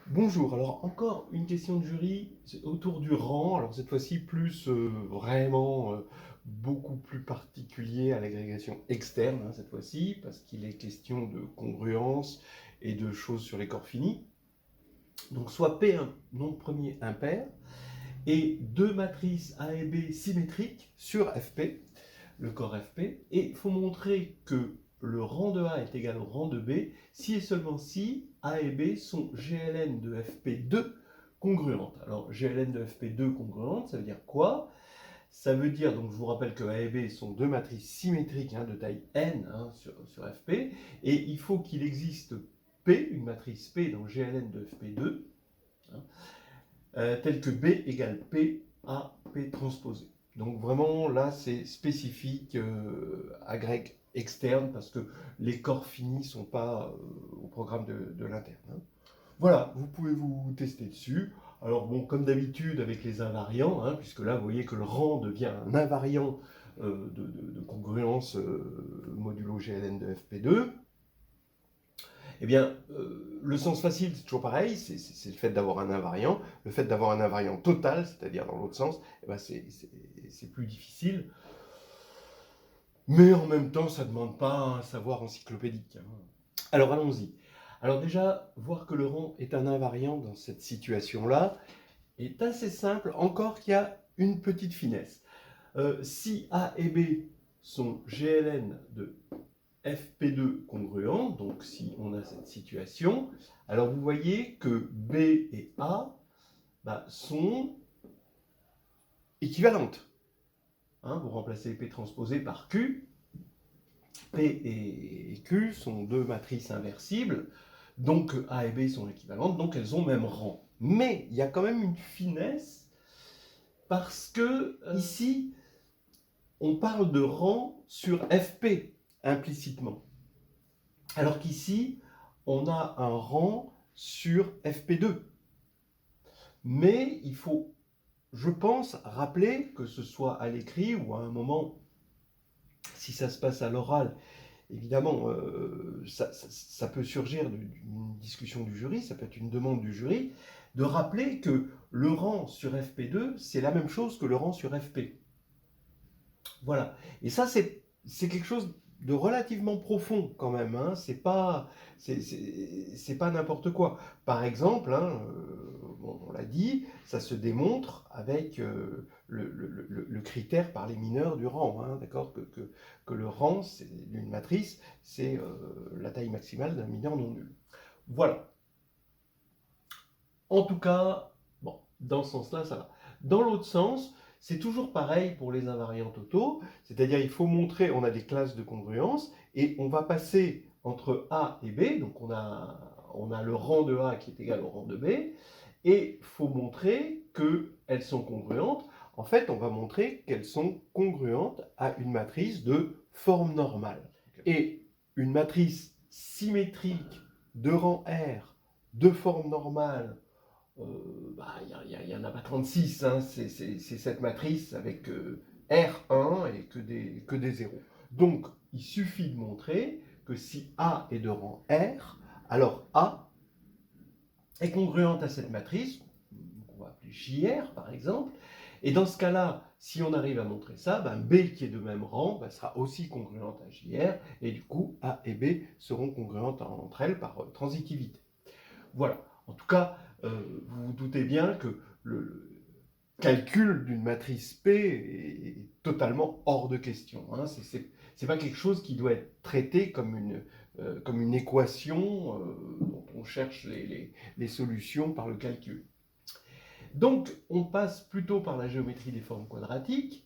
Bonjour, alors encore une question de jury autour du rang, alors cette fois-ci plus vraiment beaucoup plus particulier à l'agrégation externe, hein, cette fois-ci, parce qu'il est question de congruence et de choses sur les corps finis. Donc soit P1, nombre premier impair, et deux matrices A et B symétriques sur Fp, le corps Fp, et il faut montrer que le rang de A est égal au rang de B si et seulement si A et B sont GLN de Fp2 congruentes. Alors GLN de Fp2 congruentes, ça veut dire quoi? Ça veut dire, donc je vous rappelle que A et B sont deux matrices symétriques de taille n sur Fp, et il faut qu'il existe P, une matrice P dans GLN de Fp2, telle que B égale P à P transposé. Donc vraiment, là, c'est spécifique à grec externe parce que les corps finis ne sont pas au programme de l'interne. Voilà, vous pouvez vous tester dessus. Alors bon, comme d'habitude avec les invariants, puisque là, vous voyez que le rang devient un invariant de congruence modulo GLN de FP2. Eh bien, le sens facile, c'est toujours pareil, c'est le fait d'avoir un invariant. Le fait d'avoir un invariant total, c'est-à-dire dans l'autre sens, eh ben c'est plus difficile. Mais en même temps, ça ne demande pas un savoir encyclopédique. Alors allons-y. Alors déjà, voir que le rang est un invariant dans cette situation-là est assez simple, encore qu'il y a une petite finesse. Si A et B sont GLN de Fp2 congruent, donc si on a cette situation, alors vous voyez que B et A sont équivalentes. Vous remplacez P transposé par Q. P et Q sont deux matrices inversibles, donc A et B sont équivalentes, donc elles ont même rang. Mais il y a quand même une finesse, parce que ici, on parle de rang sur Fp implicitement. Alors qu'ici, on a un rang sur Fp2. Mais il faut, je pense, rappeler que ce soit à l'écrit ou à un moment, si ça se passe à l'oral, évidemment, ça peut surgir d'une discussion du jury, ça peut être une demande du jury, de rappeler que le rang sur Fp2, c'est la même chose que le rang sur Fp. Voilà. Et ça, c'est quelque chose de relativement profond quand même. C'est pas n'importe quoi. Par exemple, bon, on l'a dit, ça se démontre avec le critère par les mineurs du rang. D'accord, que le rang d'une matrice, c'est la taille maximale d'un mineur non nul. Voilà. En tout cas, bon, dans ce sens-là, ça va. Dans l'autre sens, c'est toujours pareil pour les invariants totaux, c'est-à-dire il faut montrer, on a des classes de congruence, et on va passer entre A et B, donc on a le rang de A qui est égal au rang de B, et il faut montrer qu'elles sont congruentes. En fait, on va montrer qu'elles sont congruentes à une matrice de forme normale. Et une matrice symétrique de rang R de forme normale, il n'y en a pas 36, c'est cette matrice avec R1 et que des zéros. Donc, il suffit de montrer que si A est de rang R, alors A est congruente à cette matrice, qu'on va appeler JR par exemple, et dans ce cas-là, si on arrive à montrer ça, B qui est de même rang sera aussi congruente à JR, et du coup A et B seront congruentes entre elles par transitivité. Voilà. En tout cas, vous vous doutez bien que le calcul d'une matrice P est totalement hors de question. Ce n'est pas quelque chose qui doit être traité comme une équation dont on cherche les solutions par le calcul. Donc, on passe plutôt par la géométrie des formes quadratiques,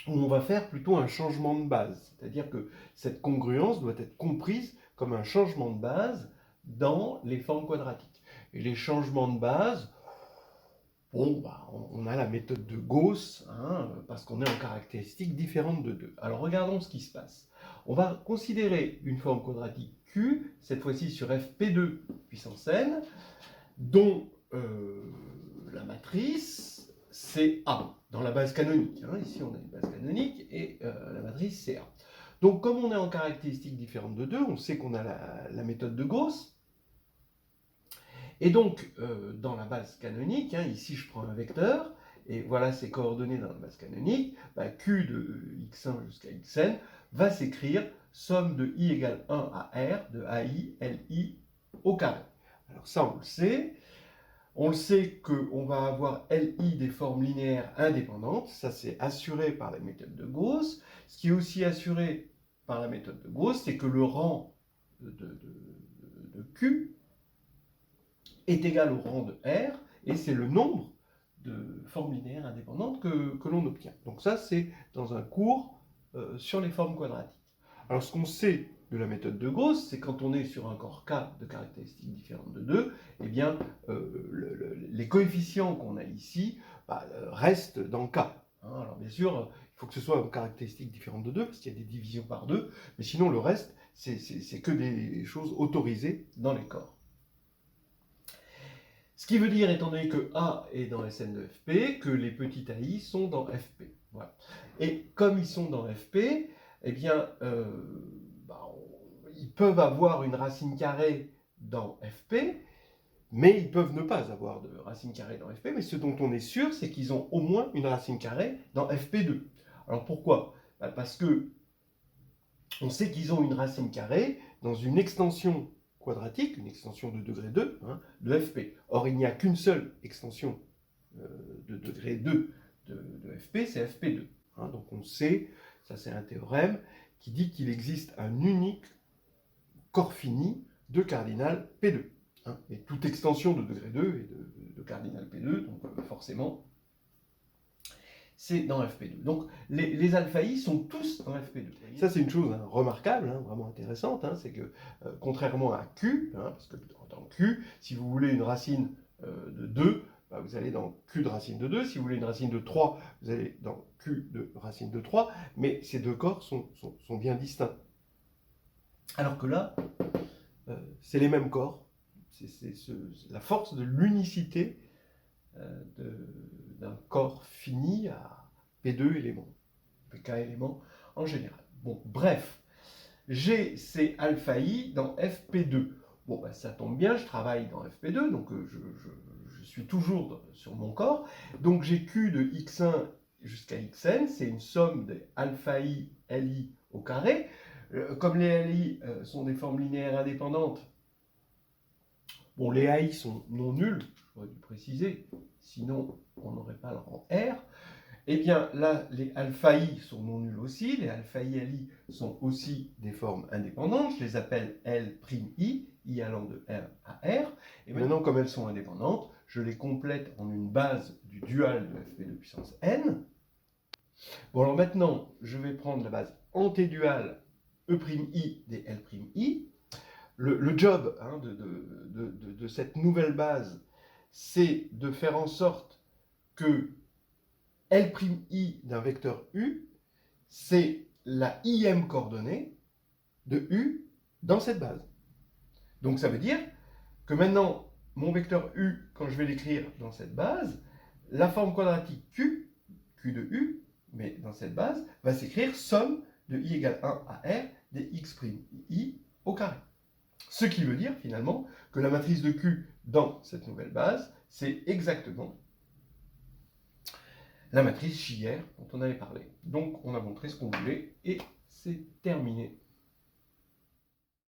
où on va faire plutôt un changement de base. C'est-à-dire que cette congruence doit être comprise comme un changement de base dans les formes quadratiques. Et les changements de base, bon, on a la méthode de Gauss, parce qu'on est en caractéristiques différentes de 2. Alors regardons ce qui se passe. On va considérer une forme quadratique Q, cette fois-ci sur Fp2 puissance n, dont la matrice c'est A, dans la base canonique. Ici on a une base canonique et la matrice c'est A. Donc comme on est en caractéristiques différentes de 2, on sait qu'on a la méthode de Gauss. Et donc, dans la base canonique, hein, ici je prends un vecteur, et voilà ses coordonnées dans la base canonique, bah, Q de x1 jusqu'à xn va s'écrire somme de i égale 1 à r de ai li au carré. Alors ça, on le sait. On le sait qu'on va avoir li des formes linéaires indépendantes. Ça, c'est assuré par la méthode de Gauss. Ce qui est aussi assuré par la méthode de Gauss, c'est que le rang de Q est égal au rang de R, et c'est le nombre de formes linéaires indépendantes que l'on obtient. Donc ça, c'est dans un cours sur les formes quadratiques. Alors, ce qu'on sait de la méthode de Gauss, c'est quand on est sur un corps K de caractéristiques différentes de 2, eh bien, les coefficients qu'on a ici restent dans K. Alors, bien sûr, il faut que ce soit une caractéristique différente de 2, parce qu'il y a des divisions par 2, mais sinon, le reste, c'est que des choses autorisées dans les corps. Ce qui veut dire, étant donné que A est dans Sn de Fp, que les petits AI sont dans Fp. Voilà. Et comme ils sont dans Fp, eh bien, ils peuvent avoir une racine carrée dans Fp, mais ils peuvent ne pas avoir de racine carrée dans Fp, mais ce dont on est sûr, c'est qu'ils ont au moins une racine carrée dans Fp2. Alors pourquoi? Parce que on sait qu'ils ont une racine carrée dans une extension quadratique, une extension de degré 2, hein, de Fp. Or, il n'y a qu'une seule extension de degré 2 de Fp, c'est Fp2. Hein, donc on sait, ça c'est un théorème, qui dit qu'il existe un unique corps fini de cardinal P2. Hein, et toute extension de degré 2 est de cardinal P2, donc forcément, c'est dans Fp2. Donc les alpha-i sont tous dans Fp2. Ça, c'est une chose remarquable, vraiment intéressante, c'est que contrairement à Q, parce que dans Q, si vous voulez une racine de 2, vous allez dans Q de racine de 2. Si vous voulez une racine de 3, vous allez dans Q de racine de 3. Mais ces deux corps sont bien distincts. Alors que là, c'est les mêmes corps. C'est la force de l'unicité d'un corps fini à P2 éléments, Pk éléments en général. Bon, bref, j'ai ces alpha i dans Fp2. Bon, ça tombe bien, je travaille dans Fp2, donc je suis toujours sur mon corps. Donc j'ai Q de x1 jusqu'à xn, c'est une somme des alpha i li au carré. Comme les li sont des formes linéaires indépendantes, bon, les ai sont non nuls, j'aurais dû préciser, sinon on n'aurait pas le rang R. Eh bien là, les alpha i sont non nuls aussi, les alpha i li sont aussi des formes indépendantes, je les appelle L'(i), i allant de R à R. Et maintenant, comme elles sont indépendantes, je les complète en une base du dual de Fp2 puissance n. Bon, alors maintenant, je vais prendre la base antéduale E'(i) des L'(i). Le job de cette nouvelle base, c'est de faire en sorte que L'(i) d'un vecteur U, c'est la ième coordonnée de U dans cette base. Donc ça veut dire que maintenant, mon vecteur U, quand je vais l'écrire dans cette base, la forme quadratique Q, Q de U, mais dans cette base, va s'écrire somme de i égale 1 à R des x'(i) au carré. Ce qui veut dire finalement que la matrice de Q dans cette nouvelle base, c'est exactement la matrice Chière dont on avait parlé. Donc on a montré ce qu'on voulait et c'est terminé.